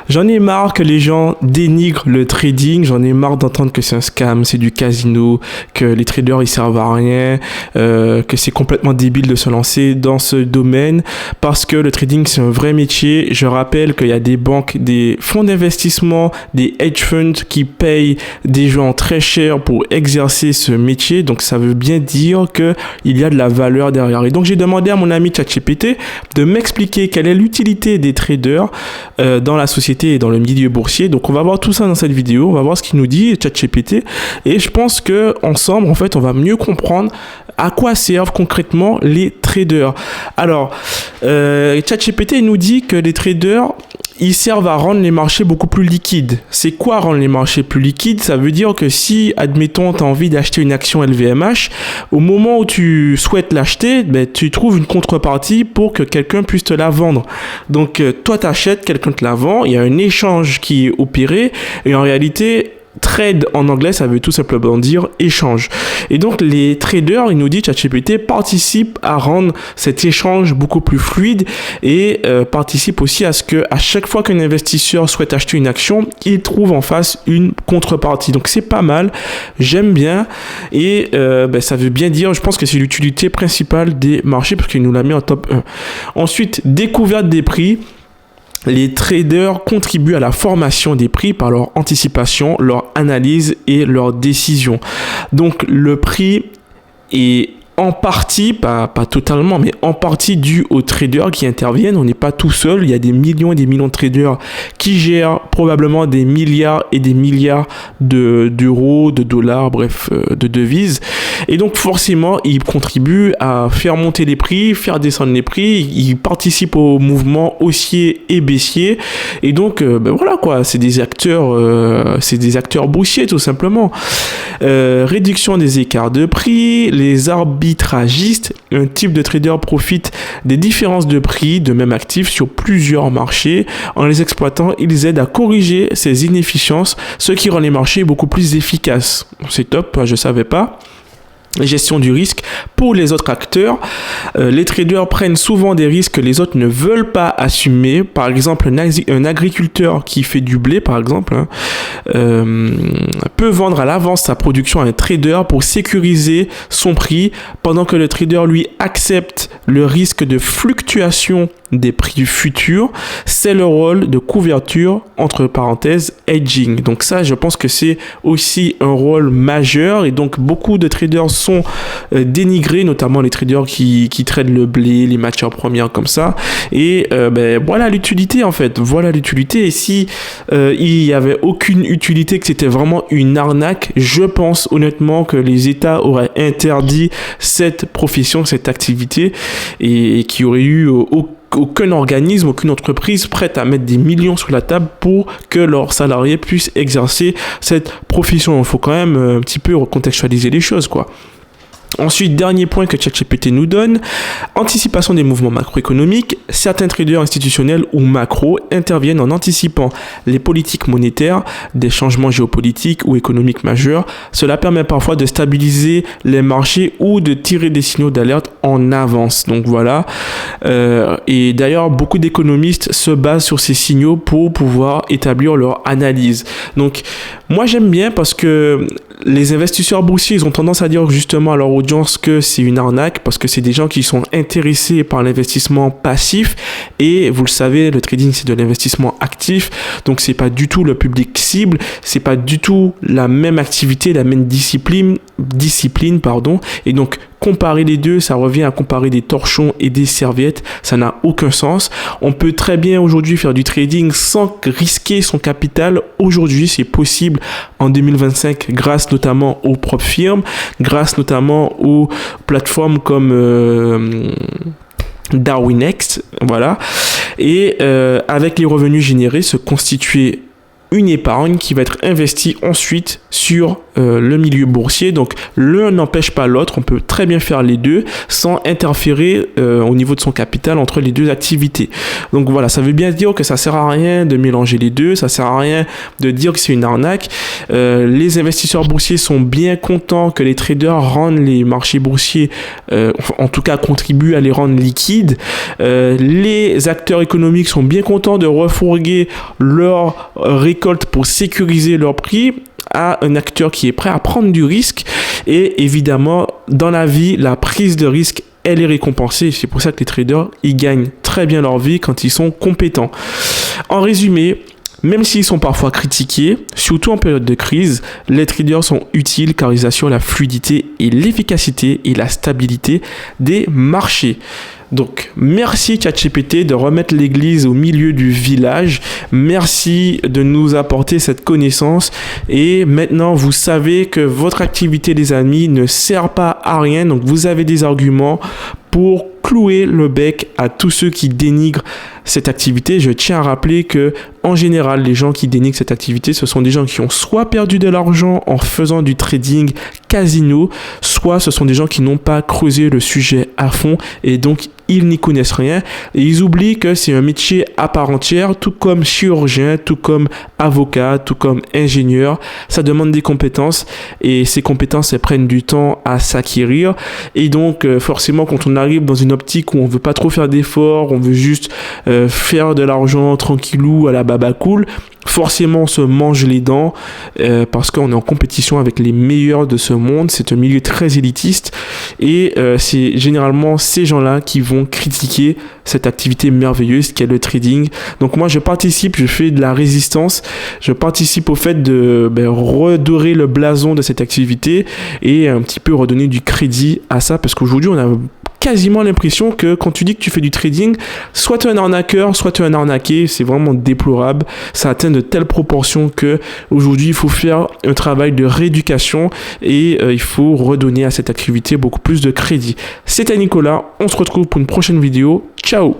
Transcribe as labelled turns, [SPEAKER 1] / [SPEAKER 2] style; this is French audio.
[SPEAKER 1] J'en ai marre que les gens dénigrent le trading, j'en ai marre d'entendre que c'est un scam, c'est du casino, que les traders ils servent à rien, que c'est complètement débile de se lancer dans ce domaine parce que le trading c'est un vrai métier. Je rappelle qu'il y a des banques, des fonds d'investissement, des hedge funds qui payent des gens très cher pour exercer ce métier, donc ça veut bien dire que il y a de la valeur derrière. Et donc j'ai demandé à mon ami ChatGPT de m'expliquer quelle est l'utilité des traders dans la société et dans le milieu boursier. Donc on va voir tout ça dans cette vidéo, on va voir ce qu'il nous dit ChatGPT, et je pense que ensemble en fait on va mieux comprendre à quoi servent concrètement les traders. Alors ChatGPT nous dit que les traders ils servent à rendre les marchés beaucoup plus liquides. C'est quoi rendre les marchés plus liquides? Ça veut dire que si, admettons, tu as envie d'acheter une action LVMH, au moment où tu souhaites l'acheter, tu trouves une contrepartie pour que quelqu'un puisse te la vendre. Donc, toi, tu achètes, quelqu'un te la vend, il y a un échange qui est opéré, et en réalité, trade en anglais, ça veut tout simplement dire échange. Et donc, les traders, il nous dit, ChatGPT, participent à rendre cet échange beaucoup plus fluide et participent aussi à ce que, à chaque fois qu'un investisseur souhaite acheter une action, il trouve en face une contrepartie. Donc, c'est pas mal. J'aime bien. Et ça veut bien dire, je pense que c'est l'utilité principale des marchés parce qu'il nous l'a mis en top 1. Ensuite, découverte des prix. Les traders contribuent à la formation des prix par leur anticipation, leur analyse et leur décision. Donc le prix est en partie, pas totalement, mais en partie dû aux traders qui interviennent. On n'est pas tout seul. Il y a des millions et des millions de traders qui gèrent probablement des milliards et des milliards d'euros, de dollars, bref, de devises. Et donc, forcément, ils contribuent à faire monter les prix, faire descendre les prix. Ils participent au mouvement haussier et baissier. Et donc, voilà quoi, c'est des acteurs boursiers tout simplement. Réduction des écarts de prix, les arbitragistes, un type de trader profite des différences de prix de même actif sur plusieurs marchés. En les exploitant, ils aident à corriger ces inefficiences, ce qui rend les marchés beaucoup plus efficaces. C'est top, je savais pas. Gestion du risque pour les autres acteurs. Les traders prennent souvent des risques que les autres ne veulent pas assumer. Par exemple, un agriculteur qui fait du blé, par exemple, peut vendre à l'avance sa production à un trader pour sécuriser son prix, pendant que le trader, lui, accepte le risque de fluctuation des prix futurs. C'est le rôle de couverture, entre parenthèses, hedging. Donc ça, je pense que c'est aussi un rôle majeur, et donc beaucoup de traders sont dénigrés, notamment les traders qui tradent le blé, les matières premières comme ça. Et voilà l'utilité en fait. Voilà l'utilité. Et si il y avait aucune utilité, que c'était vraiment une arnaque, je pense honnêtement que les États auraient interdit cette profession, cette activité, et qu'il y aurait eu aucun organisme, aucune entreprise prête à mettre des millions sur la table pour que leurs salariés puissent exercer cette profession. Il faut quand même un petit peu recontextualiser les choses, quoi. Ensuite, dernier point que ChatGPT nous donne, anticipation des mouvements macroéconomiques. Certains traders institutionnels ou macro interviennent en anticipant les politiques monétaires, des changements géopolitiques ou économiques majeurs. Cela permet parfois de stabiliser les marchés ou de tirer des signaux d'alerte en avance. Donc voilà. Et d'ailleurs, beaucoup d'économistes se basent sur ces signaux pour pouvoir établir leur analyse. Donc, moi j'aime bien parce que les investisseurs boursiers, ils ont tendance à dire justement à leur audience que c'est une arnaque parce que c'est des gens qui sont intéressés par l'investissement passif, et vous le savez, le trading c'est de l'investissement actif, donc c'est pas du tout le public cible, c'est pas du tout la même activité, la même discipline, et donc comparer les deux, ça revient à comparer des torchons et des serviettes, ça n'a aucun sens. On peut très bien aujourd'hui faire du trading sans risquer son capital. Aujourd'hui, c'est possible en 2025 grâce notamment aux propres firmes, grâce notamment aux plateformes comme Darwinex, voilà. Et avec les revenus générés, se constituer une épargne qui va être investie ensuite sur le milieu boursier. Donc l'un n'empêche pas l'autre, on peut très bien faire les deux sans interférer au niveau de son capital entre les deux activités. Donc voilà, ça veut bien dire que ça sert à rien de mélanger les deux, ça sert à rien de dire que c'est une arnaque. Les investisseurs boursiers sont bien contents que les traders rendent les marchés boursiers, en tout cas contribuent à les rendre liquides. Les acteurs économiques sont bien contents de refourguer leur récolte pour sécuriser leur prix à un acteur qui est prêt à prendre du risque. Et évidemment, dans la vie, la prise de risque, elle est récompensée. C'est pour ça que les traders, ils gagnent très bien leur vie quand ils sont compétents. En résumé, même s'ils sont parfois critiqués, surtout en période de crise, les traders sont utiles car ils assurent la fluidité et l'efficacité et la stabilité des marchés. Donc, merci ChatGPT de remettre l'église au milieu du village. Merci de nous apporter cette connaissance. Et maintenant, vous savez que votre activité, les amis, ne sert pas à rien. Donc, vous avez des arguments pour clouer le bec à tous ceux qui dénigrent cette activité. Je tiens à rappeler que, en général, les gens qui dénigrent cette activité, ce sont des gens qui ont soit perdu de l'argent en faisant du trading casino, soit ce sont des gens qui n'ont pas creusé le sujet à fond et donc ils n'y connaissent rien et ils oublient que c'est un métier à part entière, tout comme chirurgien, tout comme avocat, tout comme ingénieur. Ça demande des compétences et ces compétences, elles prennent du temps à s'acquérir. Et donc, forcément, quand on arrive dans une optique où on veut pas trop faire d'efforts, on veut juste faire de l'argent tranquillou à la baba cool, forcément on se mange les dents parce qu'on est en compétition avec les meilleurs de ce monde. C'est un milieu très élitiste et c'est généralement ces gens-là qui vont critiquer cette activité merveilleuse qu'est le trading. Donc moi je participe, je fais de la résistance, je participe au fait de redorer le blason de cette activité et un petit peu redonner du crédit à ça, parce qu'aujourd'hui on a quasiment l'impression que quand tu dis que tu fais du trading, soit tu es un arnaqueur, soit tu es un arnaqué. C'est vraiment déplorable. Ça atteint de telles proportions que aujourd'hui il faut faire un travail de rééducation et il faut redonner à cette activité beaucoup plus de crédit. C'était Nicolas, on se retrouve pour une prochaine vidéo. Ciao!